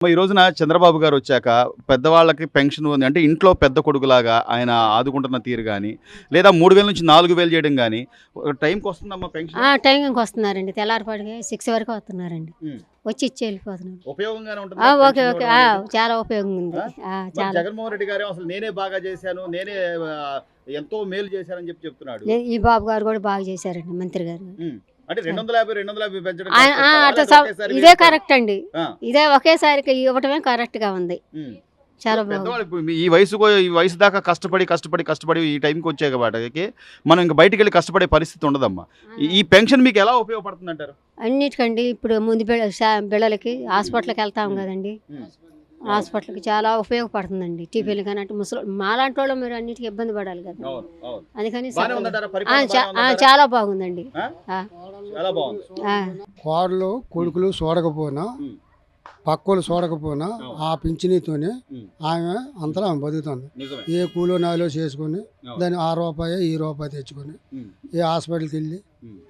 ఈ రోజున చంద్రబాబు గారు వచ్చాక పెద్దవాళ్ళకి పెన్షన్ ఉంది అంటే ఇంట్లో పెద్ద కొడుకులాగా ఆయన ఆదుకుంటున్న తీరు కానీ లేదా 3,000 నుంచి 4,000 చేయడం కానీ టైంకి వస్తుందమ్మా పెన్షన్. టైంకి వస్తున్నారండి, తెల్లారిపాటికి 6 వరకు వస్తున్నారు. వచ్చి ఇచ్చి వెళ్ళిపోతున్నారు. ఉపయోగంగానే ఉంటుంది. ఓకే ఓకే, చాలా ఉపయోగం ఉంది. చాలా. జగన్మోహన్ రెడ్డి గారు అసలు నేనే బాగా చేశాను, నేనే ఎంతో మేలు చేశానని చెప్తున్నాడు. ఈ బాబు గారు కూడా బాగా చేశారండి, మంత్రి గారు. అంటే 250 పెంచడం ఇదే కరెక్ట్ అండి, ఇదే ఒకేసారికి ఇవ్వటమే కరెక్ట్ గా ఉంది. చాలా బాగుంది. ఈ వయసు దాకా కష్టపడి ఈ టైంకి వచ్చే కాబట్టి మనం ఇంకా బయటికి వెళ్ళి కష్టపడే పరిస్థితి ఉండదమ్మా. ఈ పెన్షన్ మీకు ఎలా ఉపయోగపడుతుంది అంటారు? అన్నిటికండి ఇప్పుడు ముందు బిళ్ళలకి హాస్పిటల్కి వెళ్తాం కదండి, హాస్పిటల్కి చాలా ఉపయోగపడుతుందండి. టీపీలు కానీ అంటే మాలాంటి వాళ్ళు మీరు అన్నిటికీ ఇబ్బంది పడాలి కదా, అందుకని చాలా బాగుందండి. కోడలు కొడుకులు చూడకపోయినా పక్కలు చూడకపోయినా ఆ పింఛనీతోనే ఆమె అంతా ఆమె బతుకుతుంది. ఏ కూలో నాలో చేసుకుని దాన్ని ఆ రూపాయి ఈ రూపాయి తెచ్చుకొని ఏ హాస్పిటల్కి వెళ్ళి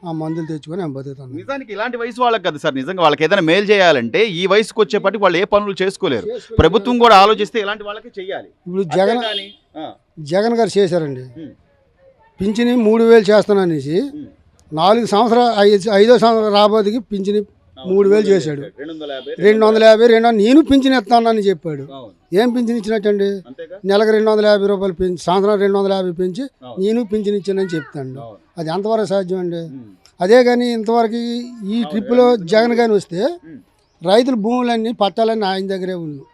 ఆ మందులు తెచ్చుకొని ఆమె బతుకుతుంది. నిజానికి ఇలాంటి వయసు వాళ్ళకి కదా సార్, నిజంగా వాళ్ళకి ఏదైనా మేలు చేయాలంటే ఈ వయసుకు వచ్చేప్పటికి వాళ్ళు ఏ పనులు చేసుకోలేరు. ప్రభుత్వం కూడా ఆలోచిస్తే ఇలాంటి వాళ్ళకి చెయ్యాలి. ఇప్పుడు జగన్ గారు చేశారండి, పింఛని 3,000 చేస్తాననేసి 4 సంవత్సరాలు 5వ సంవత్సరం రాబోదికి పింఛని 3,000 చేశాడు. 250 నేను పింఛన్ ఇస్తానని చెప్పాడు. ఏం పింఛన్ ఇచ్చినట్టండి? నెలకు 250 రూపాయలు పెంచి సంవత్సరం 250 పెంచి నేను పింఛన్ ఇచ్చానని చెప్తాను. అది ఎంతవరకు సాధ్యం అండి? అదే కానీ ఇంతవరకు ఈ ట్రిప్లో జగన్ కానీ వస్తే రైతుల భూములన్నీ పట్టాలన్నీ ఆయన దగ్గరే ఉన్నాయి.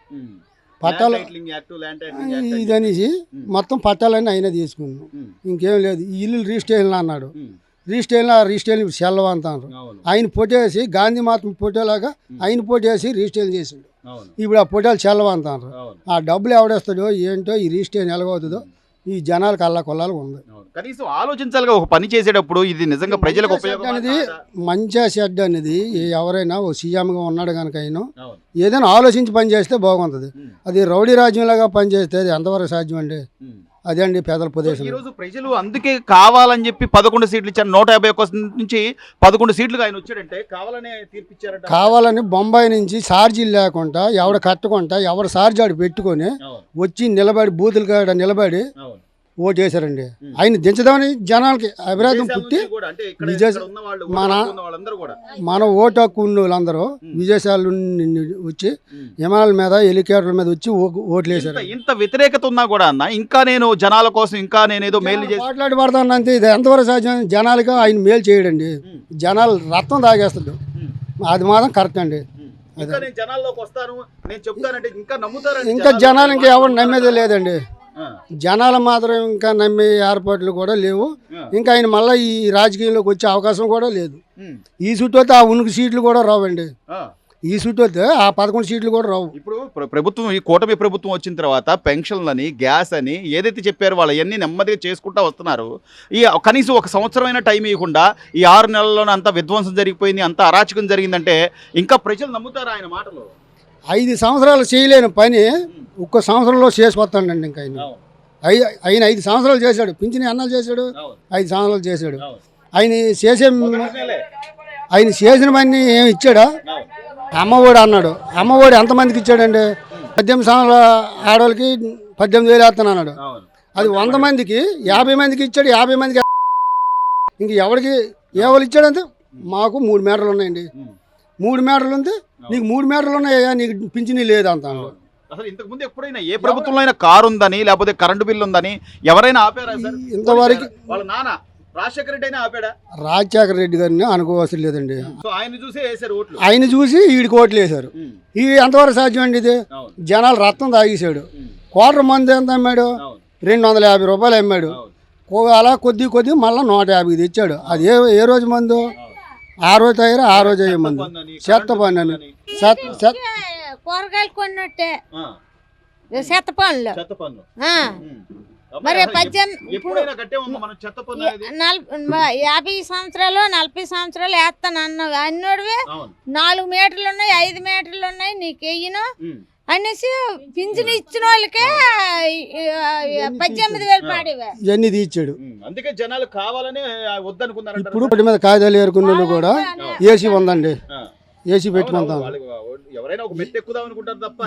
పట్టాలు ఇదనేసి మొత్తం పట్టాలన్నీ ఆయన తీసుకున్నాం. ఇంకేం లేదు. ఈ ఇల్లు రిజిస్ట్రేషన్ అన్నాడు, రిజిస్ట్రేషన్ సెలవు అంటారు. ఆయన పొట్టేసి గాంధీ మాత్రం పొట్టేలాగా ఆయన పొట్టేసి రిజిస్ట్రేషన్ చేసాడు. ఇప్పుడు ఆ పొట్టేలు సెలవు అంటారు. ఆ డబ్బులు ఎవడేస్తాడో ఏంటో, ఈ రిజిస్ట్రేషన్ ఎలాగవుతుందో ఈ జనాలకు అల్లా కొల్లాలు ఉంది. కనీసం ఆలోచించాలిగా ఒక పని చేసేటప్పుడు ఇది నిజంగా ప్రజలకు ఉపయోగం అనేది. మంచిగా షెడ్ అనేది ఎవరైనా ఓ సీఎంగా ఉన్నాడు కనుక ఆయన ఏదైనా ఆలోచించి పని చేస్తే బాగుంటుంది. అది రౌడీ రాజ్యంలాగా పని చేస్తే అది ఎంతవరకు సాధ్యం అండి? అదే అండి పేదల ప్రదేశం. ఈరోజు ప్రజలు అందుకే కావాలని చెప్పి 11 సీట్లు ఇచ్చారు. 151 నుంచి 11 సీట్లుగా ఆయన వచ్చాడంటే కావాలనే తీర్పిచ్చారట. కావాలని బొంబాయి నుంచి ఛార్జీలు లేకుండా ఎవడ కట్టకుండా ఎవడ ఛార్జీ ఆడు పెట్టుకొని వచ్చి నిలబడి బూతులు కాడ నిలబడి ఓటు వేశారండి. ఆయన దించదామని జనాలకి అభిప్రాయం పుట్టి మన ఓటు హక్కు ఉన్న వాళ్ళందరూ విదేశాల నుండి వచ్చి విమానాల మీద హెలికాప్టర్ల మీద వచ్చి ఓట్లు వేశారు. ఇంత వ్యతిరేకత ఉన్నా కూడా అన్న ఇంకా నేను జనాల కోసం ఇంకా నేనేదో మేలు మాట్లాడి పడతాను అంతే. ఇది ఎంతవరకు సాధ్యం? జనాలకి ఆయన మేలు చేయడండి. జనాలు రక్తం తాగేస్తాడు, అది మాత్రం కరెక్ట్ అండి. ఇంకా జనాలు ఇంకా ఎవరు నమ్మేది లేదండి. జనాలు మాత్రం ఇంకా నమ్మే ఏర్పాట్లు కూడా లేవు. ఇంకా ఆయన మళ్ళీ ఈ రాజకీయంలోకి వచ్చే అవకాశం కూడా లేదు. ఈ చుట్టూ వస్తే ఆ 9 సీట్లు కూడా రావండి. ఈ చుట్టూ వస్తే ఆ 11 సీట్లు కూడా రావు. ఇప్పుడు ప్రభుత్వం ఈ కూటమి ప్రభుత్వం వచ్చిన తర్వాత పెన్షన్లని గ్యాస్ అని ఏదైతే చెప్పారో వాళ్ళు అన్నీ నెమ్మదిగా చేసుకుంటా వస్తున్నారు. ఈ కనీసం ఒక సంవత్సరమైన టైం ఇవ్వకుండా ఈ 6 నెలల్లోనే అంత విధ్వంసం జరిగిపోయింది, అంత అరాచకం జరిగిందంటే ఇంకా ప్రజలు నమ్ముతారు ఆయన మాటలు? 5 సంవత్సరాలు చేయలేని పని ఒక్క సంవత్సరంలో చేసుకొస్తాడండి. ఇంకా ఆయన 5 సంవత్సరాలు చేశాడు, పింఛని అన్నాలు చేశాడు, 5 సంవత్సరాలు చేశాడు. ఆయన చేసిన పని ఏమి ఇచ్చాడా? అమ్మఒడి అన్నాడు. అమ్మఒడి ఎంతమందికి ఇచ్చాడండి? 18 సంవత్సరాల ఆడవాళ్ళకి 18,000 వేస్తాను అన్నాడు. అది 100 మందికి 50 మందికి ఇచ్చాడు. 50 మందికి ఇంక ఎవరికి ఎవరు ఇచ్చాడంటే మాకు 3 మీటర్లు ఉన్నాయండి. 3 మీటర్లు ఉంది, నీకు 3 మీటర్లు ఉన్నాయా, నీకు పింఛనీ లేదు అంత. అసలు ఇంతకు ముందు ఎప్పుడైనా ఏ ప్రభుత్వంలో అయినా కారు ఉందని లేకపోతే కరెంటు బిల్లు ఉందని ఎవరైనా ఆపారా? ఇంతవరకు వాళ్ళ నాన్న రాజశేఖర రెడ్డి అయినా ఆపాడా? రాజశేఖర రెడ్డి గారిని అనుకోవాల్సి లేదండి. ఆయన చూసి ఈడికి ఓట్లు వేశారు. ఇది ఎంతవరకు సాధ్యం అండి? ఇది జనాలు రక్తం తాగేశాడు. క్వార్టర్ మంది ఎంత అమ్మాడు? 250 రూపాయలు అమ్మాడు. అలా కొద్ది మళ్ళీ 150 తెచ్చాడు. అది ఏ రోజు మందు? ఆ రోజు తయారు ఆ రోజు అయ్యే మందు. చెత్త పని అని కూరగాయలు కొన్నట్టే చెత్త పనులు. మరి 50 సంవత్సరాలు 40 సంవత్సరాలు వేస్తాను అన్నావు. అన్నోడివి 4 మీటర్లు ఉన్నాయి, 5 మీటర్లు ఉన్నాయి, నీకు వెయ్యను అనేసి పింఛన్ ఇచ్చిన వాళ్ళకే 18,000 పాడేవా ఇవన్నీ తీర్చాడు. అందుకే జనాలు కావాలని వద్దనుకున్నారు. ఇప్పుడు మీద కాగితాలు ఏరుకున్న కూడా ఏసీ ఉందండి, ఏసీ పెట్టుకుంటాం. ఎవరైనా ఒక మెట్టు ఎక్కుదాం అనుకుంటారు తప్ప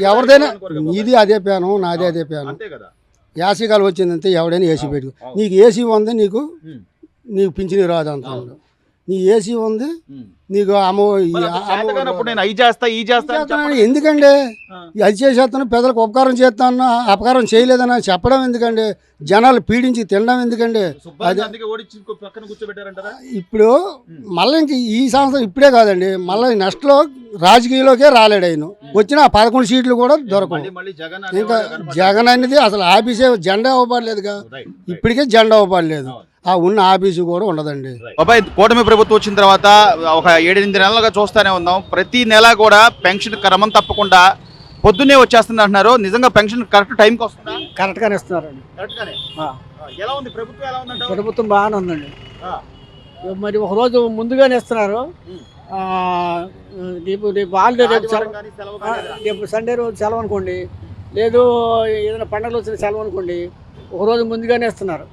ఎవరిదైనా నీది అదే ప్యాను, నాది అదే ప్యాను. అంతే కదా. యాసీకాలు వచ్చిందంటే ఎవడైనా ఏసీ పెట్టు. నీకు ఏసీ ఉంది, నీకు పింఛని రాదు అంత. నీ ఏసీ ఉంది, నీకు చేతకానప్పుడు నేను అవి చేస్తా ఈ చేస్తా ఎందుకండి? అది చేసేస్తాను, పెద్దలకు ఉపకారం చేస్తాను, అపకారం చేయలేదని చెప్పడం ఎందుకండి? జనాలు పీడించి తినడం ఎందుకండి? పక్కన కూర్చోబెట్టారంటారా? ఇప్పుడు మళ్ళీ ఇంక ఈ సంవత్సరం ఇప్పుడే కాదండి, మళ్ళీ నెక్స్ట్లో రాజకీయాల్లోకే రాలేడు ఆయన. వచ్చిన 11 సీట్లు కూడా దొరకవు. ఇంకా జగన్ అనేది అసలు ఆఫీసే జెండా అవ్వబడలేదుగా, ఇప్పటికే జెండా అవ్వబడలేదు. ఆ ఉన్న ఆఫీసు కూడా ఉండదండి. బాబాయ్, కూటమి ప్రభుత్వం వచ్చిన తర్వాత ఒక 7-8 నెలలుగా చూస్తూనే ఉన్నాం. ప్రతి నెల కూడా పెన్షన్ క్రమం తప్పకుండా పొద్దున్నే వచ్చేస్తుంది అంటున్నారు. నిజంగా పెన్షన్ కరెక్ట్ టైంకి వస్తుందా? కరెక్ట్గానే ఇస్తున్నారండి. ఎలా ఉంది ప్రభుత్వం? ఎలా ఉందండి? ప్రభుత్వం బాగానే ఉందండి. మరి ఒక రోజు ముందుగానే ఇస్తున్నారు. రేపు హాలిడే, రేపు సండే రోజు సెలవు అనుకోండి, లేదు ఏదైనా పండుగలు వచ్చిన సెలవు అనుకోండి, ఒక రోజు ముందుగానే ఇస్తున్నారు.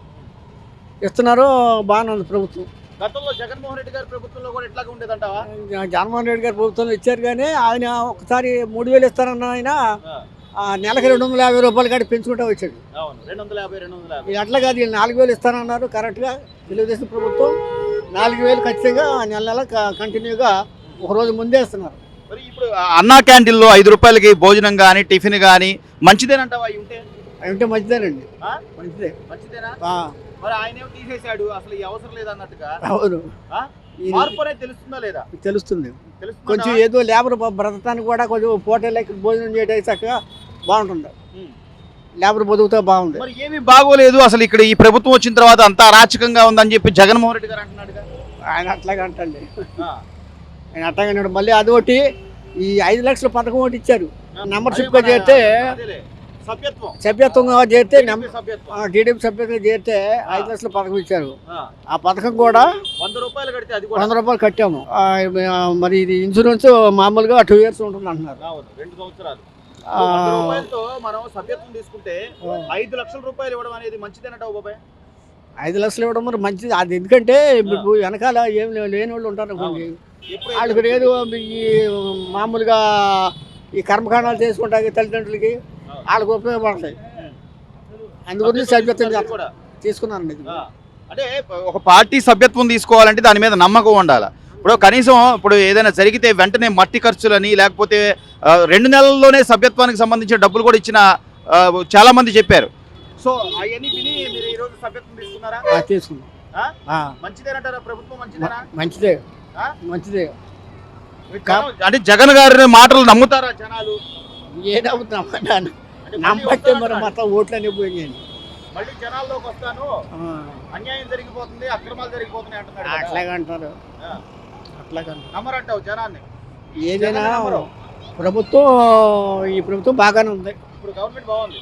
బాగానే ఉంది ప్రభుత్వం. గతంలో జగన్మోహన్ రెడ్డి గారి ప్రభుత్వంలో కూడా ఎట్లాగా ఉండేదంటావా? జగన్మోహన్ రెడ్డి గారి ప్రభుత్వంలో ఇచ్చారు, కానీ ఆయన ఒకసారి 3,000 ఇస్తారన్న ఆయన నెలకి 250 రూపాయలు కాడి పెంచుకుంటూ వచ్చాడు. 250 అట్లా కాదు, వీళ్ళు 4,000 ఇస్తానన్నారు. కరెక్ట్గా తెలుగుదేశం ప్రభుత్వం 4,000 ఖచ్చితంగా నెల కంటిన్యూగా ఒక రోజు ముందే ఇస్తున్నారు. మరి ఇప్పుడు అన్నా క్యాంటీన్లో 5 రూపాయలకి భోజనం కానీ టిఫిన్ కానీ మంచిదేనంటావా? అవి ఉంటే మంచిదేనండి. మంచిదేనా? మరి ఆయన ఏమో తీసేశాడు, అసలు ఈ అవసరం లేదన్నట్టుగా. అవును, మార్పు అనేది తెలుస్తుందా లేదా? తెలుస్తుంది. కొంచెం ఏదో లేబర్ బ్రతకానికి కూడా కొంచెం హోటళ్ళకి భోజనం చేయడానికి చక్కగా బాగుంటుంది. లేబర్ బతుకుతా బాగుంది. మరి ఏమీ బాగోలేదు అసలు ఇక్కడ ఈ ప్రభుత్వం వచ్చిన తర్వాత అంతా అరాచకంగా ఉందని చెప్పి జగన్మోహన్ రెడ్డి గారు అంటున్నాడుగా. ఆయన అట్లాగే అంటండి, ఆయన అట్లాగే అన్నాడు. మళ్ళీ అది ఒకటి, ఈ 5 లక్షల పథకం ఒకటి ఇచ్చారు. మెంబర్షిప్గా చేస్తే, సభ్యత్వంగా చేస్తే, టీడీపీ సభ్యత్వంగా చేస్తే 5 లక్షల పథకం ఇచ్చారు. ఆ పథకం కూడా 100 రూపాయలు కట్టాము. మరి ఇది ఇన్సూరెన్స్ మామూలుగా 2 years ఉంటుంది అంటున్నారు. 2 సంవత్సరాలు మనం సభ్యత్వం తీసుకుంటే 5 లక్షల రూపాయలు ఇవ్వడం అనేది మంచిదేనంటావు బాబాయ్? 5 లక్షలు ఇవ్వడం మరి మంచిది. అది ఎందుకంటే ఇప్పుడు వెనకాల ఏం లేని వాళ్ళు ఉంటారు అనుకోండి, వాళ్ళకి లేదు ఈ మామూలుగా ఈ కర్మకాండాలు చేసుకుంటాకి తల్లిదండ్రులకి వాళ్ళకి ఉపయోగపడతాయి. అందుగురించి సభ్యత్వం తీసుకున్నానండి. అంటే ఒక పార్టీ సభ్యత్వం తీసుకోవాలంటే దాని మీద నమ్మకం ఉండాలి. ఇప్పుడు కనీసం ఇప్పుడు ఏదైనా జరిగితే వెంటనే మట్టి ఖర్చులని, లేకపోతే 2 నెలల్లోనే సభ్యత్వానికి సంబంధించిన డబ్బులు కూడా ఇచ్చిన చాలా మంది చెప్పారు. సో అవన్నీ విని మీరు ఈ రోజు సభ్యత్వం తీసుకున్నారా? తీసుకున్నాం. మంచిదేనంటారా ప్రభుత్వం? మంచిదేనా? మంచిదే. అంటే జగన్ గారి మాటలు నమ్ముతారా జనాలు? ఏ నమ్ముతున్నామా? నమ్మట్టే మరి మొత్తం ఓట్లనే పోయింది. మళ్ళీ జనాల్లోకి వస్తాను, అన్యాయం జరిగిపోతుంది, అక్రమాలు జరిగిపోతున్నాయి అంటున్నారు. అట్లాగే అంటారు. నమ్మరంటావు జనాన్ని? ఏదైనా ప్రభుత్వం, ఈ ప్రభుత్వం బాగానే ఉంది. ఇప్పుడు గవర్నమెంట్ బాగుంది.